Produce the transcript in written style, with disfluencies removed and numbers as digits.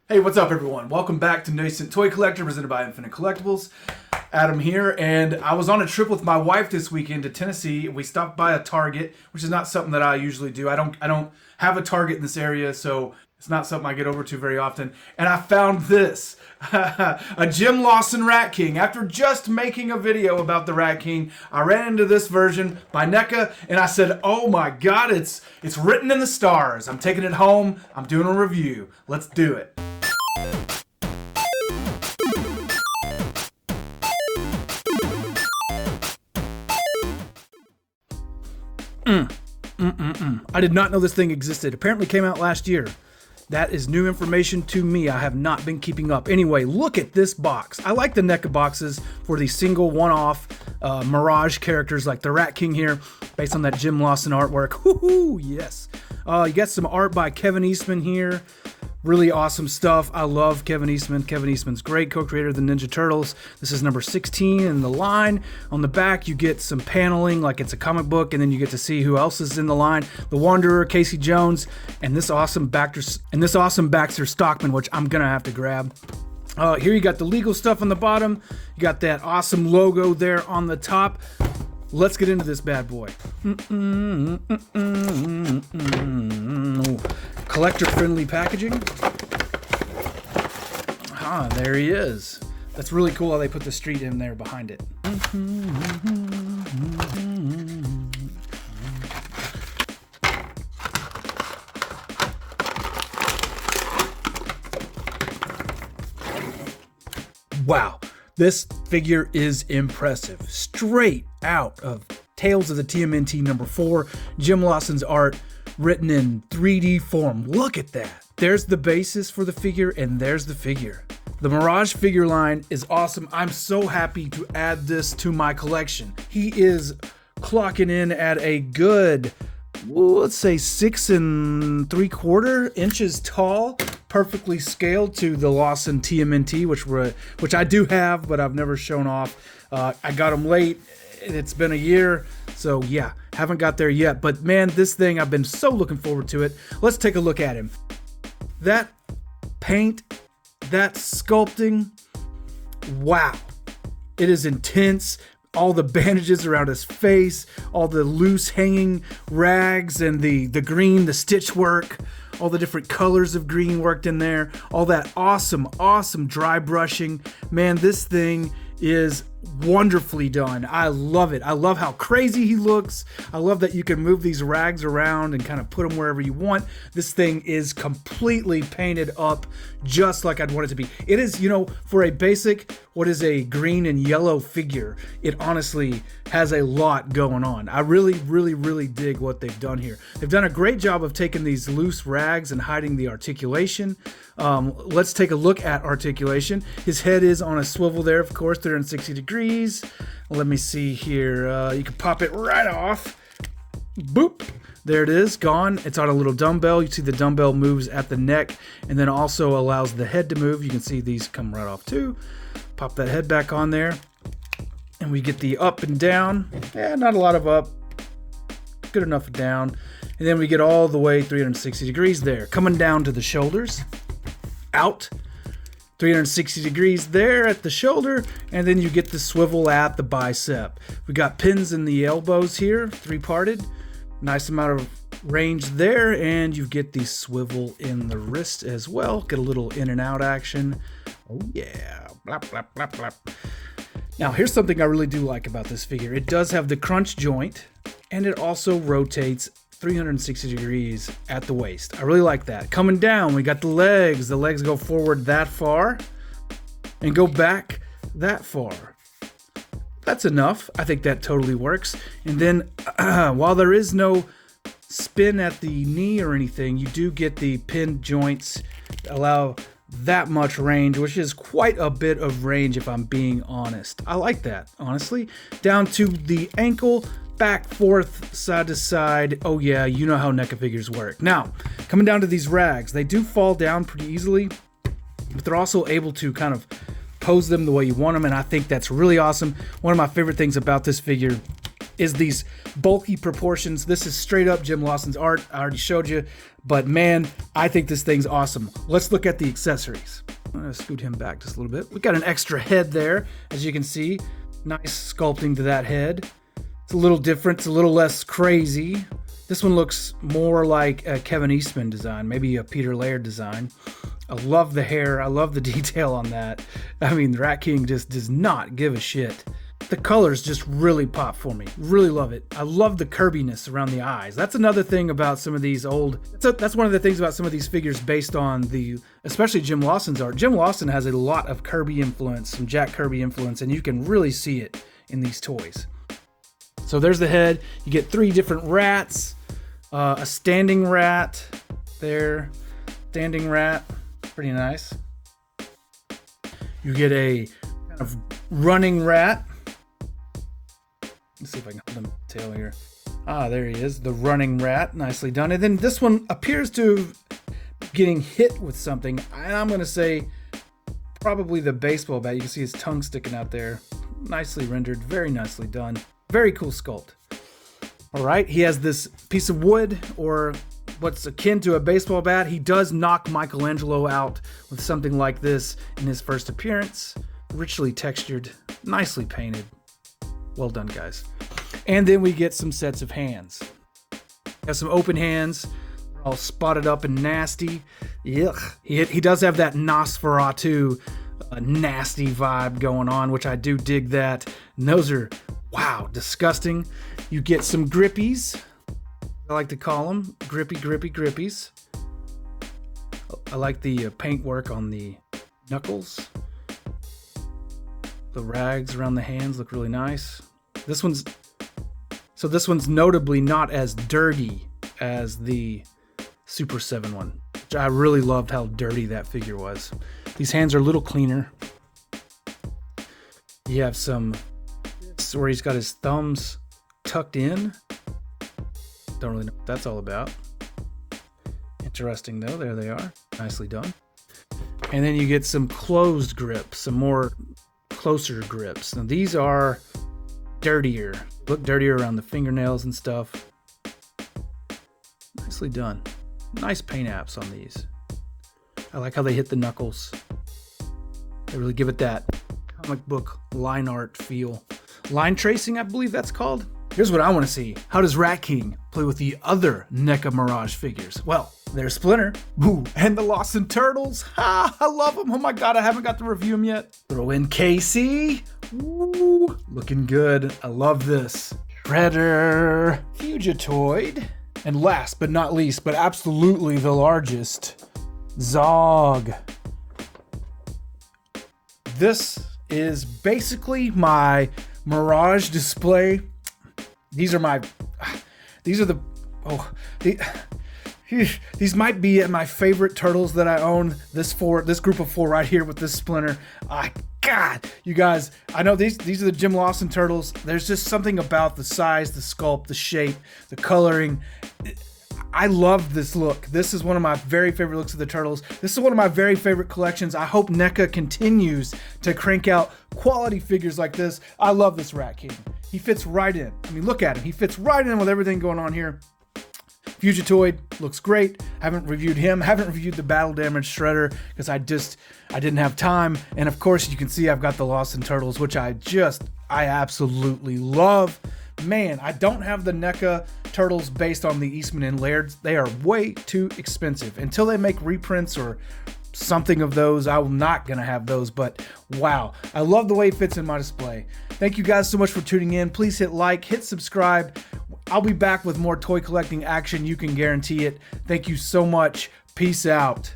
Hey, what's up everyone? Welcome back to Nascent Toy Collector, presented by Infinite Collectibles. Adam here, and I was on a trip with my wife this weekend to Tennessee. We stopped by a Target, which is not something that I usually do. I don't have a Target in this area, so it's not something I get over to very often. And I found this, a Jim Lawson Rat King. After just making a video about the Rat King, I ran into this version by NECA, and I said, oh my God, it's written in the stars. I'm taking it home. I'm doing a review. Let's do it. I did not know this thing existed. Apparently came out last year. That is new information to me. I have not been keeping up. Anyway, look at this box. I like the NECA boxes for the single one-off Mirage characters like the Rat King here, based on that Jim Lawson artwork. Woohoo! Yes. You got some art by Kevin Eastman here. Really awesome stuff. I love Kevin Eastman. Kevin Eastman's great, co-creator of the Ninja Turtles. This is number 16 in the line. On the back, you get some paneling like it's a comic book, and then you get to see who else is in the line. The Wanderer, Casey Jones, and this awesome Baxter Stockman, which I'm gonna have to grab. Here you got the legal stuff on the bottom. You got that awesome logo there on the top. Let's get into this bad boy. Collector-friendly packaging. Ah, there he is. That's really cool how they put the street in there behind it. Wow, this figure is impressive. Straight out of Tales of the TMNT number 4, Jim Lawson's art written in 3D form. Look at that. There's the basis for the figure, and there's the figure. The Mirage figure line is awesome. I'm so happy to add this to my collection. He is clocking in at a good, let's say 6 3/4 inches tall, perfectly scaled to the Lawson TMNT, which I do have, but I've never shown off. I got him late. It's been a year, so yeah, haven't got there yet. But man, this thing, I've been so looking forward to it. Let's take a look at him. That paint, that sculpting, wow. It is intense. All the bandages around his face, all the loose hanging rags, and the green, the stitch work, all the different colors of green worked in there, all that awesome dry brushing. Man, this thing is wonderfully done. I love it. I love how crazy he looks. I love that you can move these rags around and kind of put them wherever you want. This thing is completely painted up just like I'd want it to be. It is, for a basic, what is a green and yellow figure, it honestly has a lot going on. I really dig what they've done here. They've done a great job of taking these loose rags and hiding the articulation. Let's take a look at articulation. His head is on a swivel there, of course, 360 degrees. Let me see here. You can pop it right off. Boop. There it is, gone. It's on a little dumbbell. You see the dumbbell moves at the neck and then also allows the head to move. You can see these come right off too. Pop that head back on there. And we get the up and down. Yeah, not a lot of up. Good enough down. And then we get all the way 360 degrees there. Coming down to the shoulders. Out. 360 degrees there at the shoulder, and then you get the swivel at the bicep. We got pins in the elbows here, 3-parted. Nice amount of range there, and you get the swivel in the wrist as well. Get a little in and out action. Oh yeah, blap, blap, blap, blap. Now here's something I really do like about this figure. It does have the crunch joint, and it also rotates 360 degrees at the waist. I really like that. Coming down, we got the legs. The legs go forward that far and go back that far. That's enough. I think that totally works. And then while there is no spin at the knee or anything, you do get the pin joints that allow that much range, which is quite a bit of range if I'm being honest. I like that, honestly. Down to the ankle, back, forth, side to side. Oh yeah, you know how NECA figures work. Now, coming down to these rags, they do fall down pretty easily, but they're also able to kind of pose them the way you want them, and I think that's really awesome. One of my favorite things about this figure is these bulky proportions. This is straight up Jim Lawson's art. I already showed you, but man, I think this thing's awesome. Let's look at the accessories. I'm gonna scoot him back just a little bit. We got an extra head there, as you can see. Nice sculpting to that head. It's a little different, it's a little less crazy. This one looks more like a Kevin Eastman design, maybe a Peter Laird design. I love the hair, I love the detail on that. I mean, the Rat King just does not give a shit. The colors just really pop for me. Really love it. I love the curbiness around the eyes. That's another thing about some of these old... That's one of the things about some of these figures based on the... Especially Jim Lawson's art. Jim Lawson has a lot of Kirby influence, some Jack Kirby influence, and you can really see it in these toys. So there's the head. You get 3 different rats. A standing rat there. Standing rat. Pretty nice. You get a kind of running rat. Let's see if I can hold him tail here. Ah, there he is, the running rat. Nicely done. And then this one appears to getting hit with something. And I'm going to say probably the baseball bat. You can see his tongue sticking out there. Nicely rendered, very nicely done. Very cool sculpt. All right, he has this piece of wood, or what's akin to a baseball bat. He does knock Michelangelo out with something like this in his first appearance. Richly textured, nicely painted. Well done, guys. And then we get some sets of hands. Got some open hands. They're all spotted up and nasty. Yuck. He does have that Nosferatu nasty vibe going on, which I do dig that. And those are, wow, disgusting. You get some grippies. I like to call them grippies. I like the paint work on the knuckles. The rags around the hands look really nice. This one's notably not as dirty as the Super 7 one. Which I really loved how dirty that figure was. These hands are a little cleaner. You have some where he's got his thumbs tucked in. Don't really know what that's all about. Interesting though, there they are. Nicely done. And then you get some closed grips, some more closer grips. Now these are dirtier. Look dirtier around the fingernails and stuff. Nicely done. Nice paint apps on these. I like how they hit the knuckles. They really give it that comic book line art feel. Line tracing, I believe that's called. Here's what I want to see. How does Rat King play with the other NECA Mirage figures? Well, there's Splinter. Ooh, and the Lawson Turtles. Ha, I love them. Oh my god, I haven't got to review them yet. Throw in Casey. Ooh, looking good. I love this. Shredder. Fugitoid. And last but not least, but absolutely the largest, Zog. This is basically my Mirage display. These are these might be my favorite turtles that I own. This group of 4 right here with this Splinter. God, you guys, I know these are the Jim Lawson turtles. There's just something about the size, the sculpt, the shape, the coloring. I love this look. This is one of my very favorite looks of the turtles. This is one of my very favorite collections. I hope NECA continues to crank out quality figures like this. I love this Rat King. He fits right in. I mean, look at him. He fits right in with everything going on here. Fugitoid looks great. Haven't reviewed him. Haven't reviewed the Battle Damage Shredder because I didn't have time. And of course, you can see I've got the Lawson Turtles, which I absolutely love. Man, I don't have the NECA turtles based on the Eastman and Laird's. They are way too expensive. Until they make reprints or something of those, I'm not gonna have those. But wow, I love the way it fits in my display. Thank you guys so much for tuning in. Please hit like, hit subscribe. I'll be back with more toy collecting action. You can guarantee it. Thank you so much. Peace out.